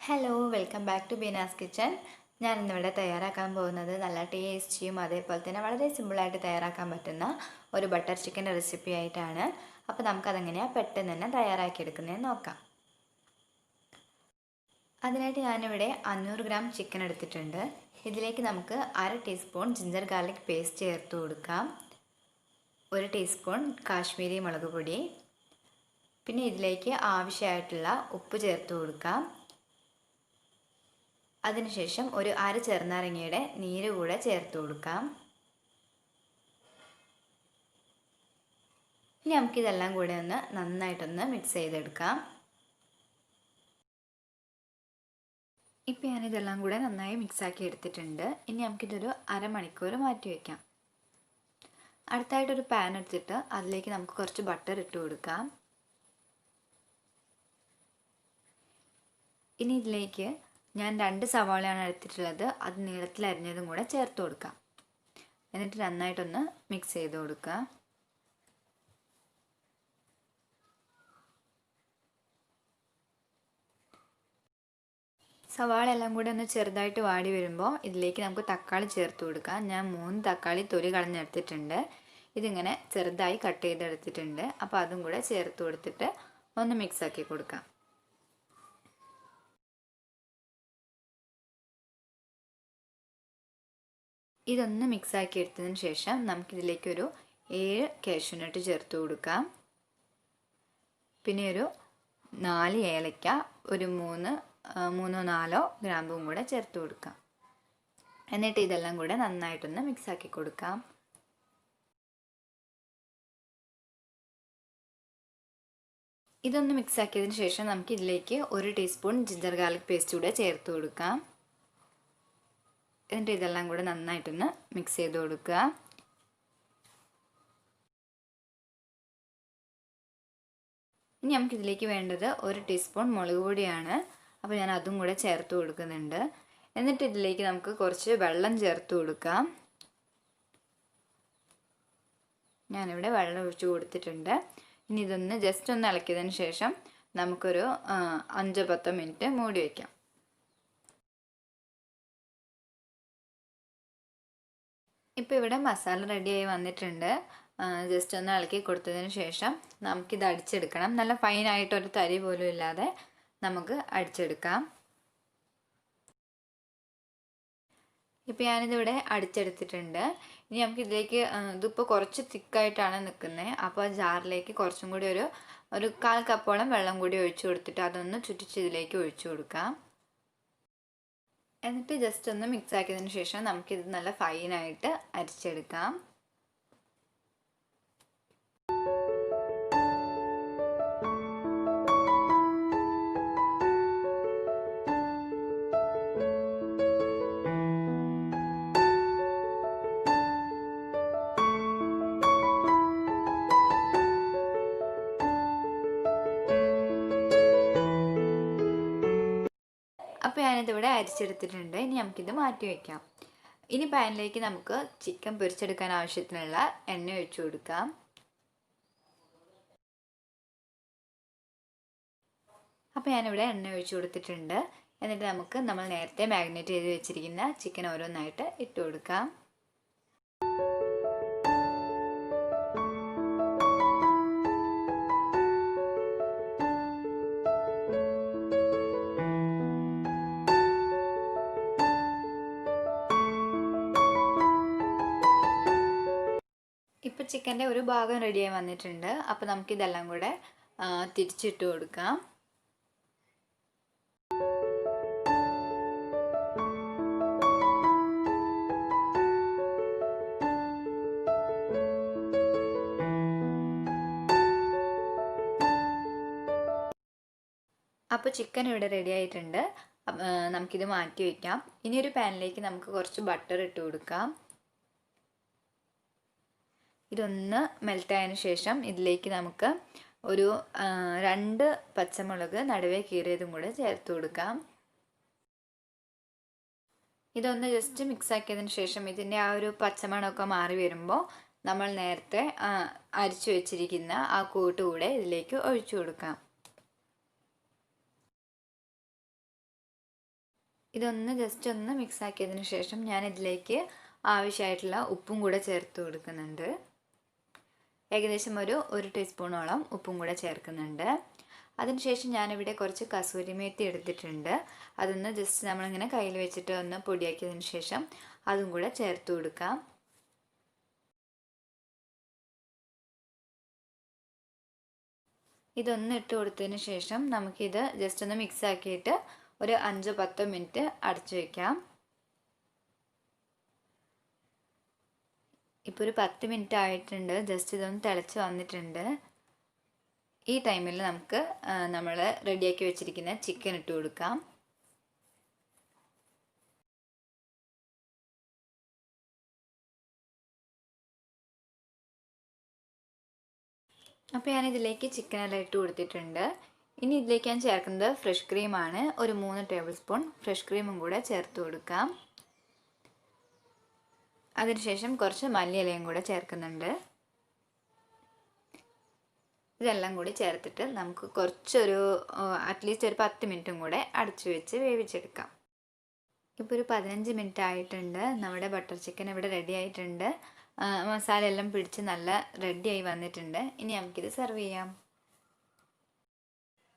Hello welcome back to Beena's kitchen. ഞാൻ ഇന്നിവിടെ തയ്യാറാക്കാൻ പോകുന്നത് നല്ല ടേസ്റ്റിയും അതേപോലെ തന്നെ വളരെ സിമ്പിളായിട്ട് തയ്യാറാക്കാൻ പറ്റുന്ന ഒരു ബട്ടർ ചിക്കൻ്റെ റെസിപ്പി ആയിട്ടാണ്. അപ്പോൾ നമുക്കതെങ്ങനെയാണ് പെട്ടെന്ന് തന്നെ തയ്യാറാക്കിയെടുക്കുന്നതെന്ന് നോക്കാം. അതിനായിട്ട് ഞാനിവിടെ 500 ഗ്രാം ചിക്കൻ എടുത്തിട്ടുണ്ട്. ഇതിലേക്ക് നമുക്ക് 1/2 ടീസ്പൂൺ ജിഞ്ചർ ഗാർലിക് പേസ്റ്റ് ചേർത്ത് കൊടുക്കാം. 1 ടീസ്പൂൺ കാശ്മീരി മുളക് പൊടി, പിന്നെ ഇതിലേക്ക് ആവശ്യമായിട്ടുള്ള ഉപ്പ് ചേർത്ത് കൊടുക്കാം. അതിനുശേഷം ഒരു അര ചെറുനാരങ്ങയുടെ നീര് കൂടെ ചേർത്ത് കൊടുക്കാം. ഇനി നമുക്കിതെല്ലാം കൂടെ ഒന്ന് നന്നായിട്ടൊന്ന് മിക്സ് ചെയ്തെടുക്കാം. ഇപ്പം ഞാനിതെല്ലാം കൂടെ നന്നായി മിക്സാക്കി എടുത്തിട്ടുണ്ട്. ഇനി നമുക്കിതൊരു അരമണിക്കൂർ മാറ്റി വയ്ക്കാം. അടുത്തായിട്ടൊരു പാൻ എടുത്തിട്ട് അതിലേക്ക് നമുക്ക് കുറച്ച് ബട്ടർ ഇട്ട് കൊടുക്കാം. ഇനി ഇതിലേക്ക് ഞാൻ 2 സവാളയാണ് എടുത്തിട്ടുള്ളത്. അത് നീളത്തിൽ അരിഞ്ഞതും കൂടെ ചേർത്ത് കൊടുക്കാം. എന്നിട്ട് നന്നായിട്ടൊന്ന് മിക്സ് ചെയ്ത് കൊടുക്കുക. സവാള എല്ലാം കൂടെ ഒന്ന് ചെറുതായിട്ട് വാടി വരുമ്പോൾ ഇതിലേക്ക് നമുക്ക് തക്കാളി ചേർത്ത് കൊടുക്കാം. ഞാൻ 3 തക്കാളി തൊലി കളഞ്ഞെടുത്തിട്ടുണ്ട്. ഇതിങ്ങനെ ചെറുതായി കട്ട് ചെയ്തെടുത്തിട്ടുണ്ട്. അപ്പോൾ അതും കൂടെ ചേർത്ത് കൊടുത്തിട്ട് ഒന്ന് മിക്സാക്കി കൊടുക്കാം. ഇതൊന്ന് മിക്സാക്കി എടുത്തതിന് ശേഷം നമുക്കിതിലേക്കൊരു 7 കാഷ്യൂനട്ട് ചേർത്ത് കൊടുക്കാം. പിന്നെ ഒരു 4 ഏലക്ക, ഒരു 3-4 ഗ്രാമ്പും കൂടെ ചേർത്ത് കൊടുക്കാം. എന്നിട്ട് ഇതെല്ലാം കൂടെ നന്നായിട്ടൊന്ന് മിക്സാക്കി കൊടുക്കാം. ഇതൊന്ന് മിക്സാക്കിയതിന് ശേഷം നമുക്ക് ഇതിലേക്ക് 1 ടീസ്പൂൺ ജിഞ്ചർ ഗാർലിക് പേസ്റ്റ് കൂടെ ചേർത്ത് കൊടുക്കാം. എന്നിട്ട് ഇതെല്ലാം കൂടെ നന്നായിട്ടൊന്ന് മിക്സ് ചെയ്ത് കൊടുക്കുക. ഇനി നമുക്കിതിലേക്ക് വേണ്ടത് 1 ടീസ്പൂൺ മുളക് പൊടിയാണ്. അപ്പോൾ ഞാൻ അതും കൂടെ ചേർത്ത് കൊടുക്കുന്നുണ്ട്. എന്നിട്ട് ഇതിലേക്ക് നമുക്ക് കുറച്ച് വെള്ളം ചേർത്ത് കൊടുക്കാം. ഞാനിവിടെ വെള്ളം ഒഴിച്ച് കൊടുത്തിട്ടുണ്ട്. ഇനി ഇതൊന്ന് ജസ്റ്റ് ഒന്ന് ഇളക്കിയതിന് ശേഷം നമുക്കൊരു 5-10 മിനിറ്റ് മൂടി വയ്ക്കാം. ഇപ്പോൾ ഇവിടെ മസാല റെഡിയായി വന്നിട്ടുണ്ട്. ജസ്റ്റ് ഒന്ന് ഇളക്കി കൊടുത്തതിന് ശേഷം നമുക്കിത് അടിച്ചെടുക്കണം. നല്ല ഫൈനായിട്ടൊരു തരി പോലും ഇല്ലാതെ നമുക്ക് അടിച്ചെടുക്കാം. ഇപ്പോൾ ഞാനിതിവിടെ അടിച്ചെടുത്തിട്ടുണ്ട്. ഇനി നമുക്കിതിലേക്ക് ഇതിപ്പോൾ കുറച്ച് തിക്കായിട്ടാണ് നിൽക്കുന്നത്. അപ്പോൾ ജാറിലേക്ക് കുറച്ചും കൂടി ഒരു 1/4 കപ്പോളം വെള്ളം കൂടി ഒഴിച്ചു കൊടുത്തിട്ട് അതൊന്ന് ചുറ്റിച്ച് ഇതിലേക്ക് ഒഴിച്ചു കൊടുക്കാം. എന്നിട്ട് ജസ്റ്റ് ഒന്ന് മിക്സ് ആക്കിയതിന് ശേഷം നമുക്കിത് നല്ല ഫൈനായിട്ട് അരിച്ചെടുക്കാം. അപ്പോൾ ഞാനിതിവിടെ അരിച്ചെടുത്തിട്ടുണ്ട്. ഇനി നമുക്കിത് മാറ്റി വയ്ക്കാം. ഇനി പാനിലേക്ക് നമുക്ക് ചിക്കൻ പൊരിച്ചെടുക്കാൻ ആവശ്യത്തിനുള്ള എണ്ണ ഒഴിച്ചു കൊടുക്കാം. അപ്പോൾ ഞാനിവിടെ എണ്ണ ഒഴിച്ചു കൊടുത്തിട്ടുണ്ട്. എന്നിട്ട് നമുക്ക് നമ്മൾ നേരത്തെ മാഗ്നേറ്റ് ചെയ്ത് വെച്ചിരിക്കുന്ന ചിക്കൻ ഓരോന്നായിട്ട് ഇട്ട് കൊടുക്കാം. ഇപ്പോൾ ചിക്കൻ്റെ ഒരു ഭാഗം റെഡിയായി വന്നിട്ടുണ്ട്. അപ്പോൾ നമുക്കിതെല്ലാം കൂടെ തിരിച്ചിട്ട് കൊടുക്കാം. അപ്പോൾ ചിക്കൻ ഇവിടെ റെഡി ആയിട്ടുണ്ട്. നമുക്കിത് മാറ്റി വയ്ക്കാം. ഇനി ഒരു പാനിലേക്ക് നമുക്ക് കുറച്ച് ബട്ടർ ഇട്ട് കൊടുക്കാം. ഇതൊന്ന് മെൽറ്റായതിന് ശേഷം ഇതിലേക്ക് നമുക്ക് ഒരു 2 പച്ചമുളക് നടുവേ കീറിയതും കൂടെ ചേർത്ത് കൊടുക്കാം. ഇതൊന്ന് ജസ്റ്റ് മിക്സ് ആക്കിയതിന് ശേഷം ഇതിൻ്റെ ആ ഒരു പച്ചമണമൊക്കെ മാറി വരുമ്പോൾ നമ്മൾ നേരത്തെ അരിച്ചു വെച്ചിരിക്കുന്ന ആ കൂട്ട് കൂടെ ഇതിലേക്ക് ഒഴിച്ചു കൊടുക്കാം. ഇതൊന്ന് ജസ്റ്റ് ഒന്ന് മിക്സ് ആക്കിയതിന് ശേഷം ഞാൻ ഇതിലേക്ക് ആവശ്യമായിട്ടുള്ള ഉപ്പും കൂടെ ചേർത്ത് കൊടുക്കുന്നുണ്ട്. ഏകദേശം ഒരു ടീസ്പൂണോളം ഉപ്പും കൂടെ ചേർക്കുന്നുണ്ട്. അതിനുശേഷം ഞാനിവിടെ കുറച്ച് കസൂരി മേത്തി എടുത്തിട്ടുണ്ട്. അതൊന്ന് ജസ്റ്റ് നമ്മളിങ്ങനെ കയ്യിൽ വെച്ചിട്ട് ഒന്ന് പൊടിയാക്കിയതിന് ശേഷം അതും കൂടെ ചേർത്ത് കൊടുക്കാം. ഇതൊന്ന് ഇട്ട് കൊടുത്തതിന് ശേഷം നമുക്കിത് ജസ്റ്റ് ഒന്ന് മിക്സ് ആക്കിയിട്ട് ഒരു 5-10 മിനിറ്റ് അടച്ചു വയ്ക്കാം. ഇപ്പോൾ ഒരു 10 മിനിറ്റ് ആയിട്ടുണ്ട്. ജസ്റ്റ് ഇതൊന്ന് തിളച്ച് വന്നിട്ടുണ്ട്. ഈ ടൈമിൽ നമുക്ക് നമ്മൾ റെഡിയാക്കി വെച്ചിരിക്കുന്ന ചിക്കൻ ഇട്ട് കൊടുക്കാം. അപ്പോൾ ഞാനിതിലേക്ക് ചിക്കനെല്ലാം ഇട്ട് കൊടുത്തിട്ടുണ്ട്. ഇനി ഇതിലേക്ക് ഞാൻ ചേർക്കുന്നത് ഫ്രഷ് ക്രീമാണ്. ഒരു 3 ടേബിൾ സ്പൂൺ ഫ്രഷ് ക്രീമും കൂടെ ചേർത്ത് കൊടുക്കാം. അതിനുശേഷം കുറച്ച് മല്ലിയിലയും കൂടെ ചേർക്കുന്നുണ്ട്. ഇതെല്ലാം കൂടി ചേർത്തിട്ട് നമുക്ക് കുറച്ചൊരു അറ്റ്ലീസ്റ്റ് ഒരു 10 മിനിറ്റും കൂടെ അടച്ചു വെച്ച് വേവിച്ചെടുക്കാം. ഇപ്പോൾ ഒരു 15 മിനിറ്റ് ആയിട്ടുണ്ട്. നമ്മുടെ ബട്ടർ ചിക്കൻ ഇവിടെ റെഡി ആയിട്ടുണ്ട്. മസാല എല്ലാം പിടിച്ച് നല്ല റെഡിയായി വന്നിട്ടുണ്ട്. ഇനി നമുക്കിത് സെർവ് ചെയ്യാം.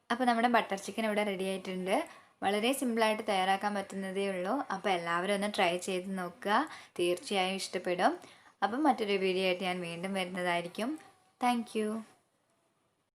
അപ്പോൾ നമ്മുടെ ബട്ടർ ചിക്കൻ ഇവിടെ റെഡി ആയിട്ടുണ്ട്. വളരെ സിമ്പിളായിട്ട് തയ്യാറാക്കാൻ പറ്റുന്നതേ ഉള്ളൂ. അപ്പോൾ എല്ലാവരും ഒന്ന് ട്രൈ ചെയ്ത് നോക്കുക. തീർച്ചയായും ഇഷ്ടപ്പെടും. അപ്പം മറ്റൊരു വീഡിയോ ആയിട്ട് ഞാൻ വീണ്ടും വരുന്നതായിരിക്കും. താങ്ക്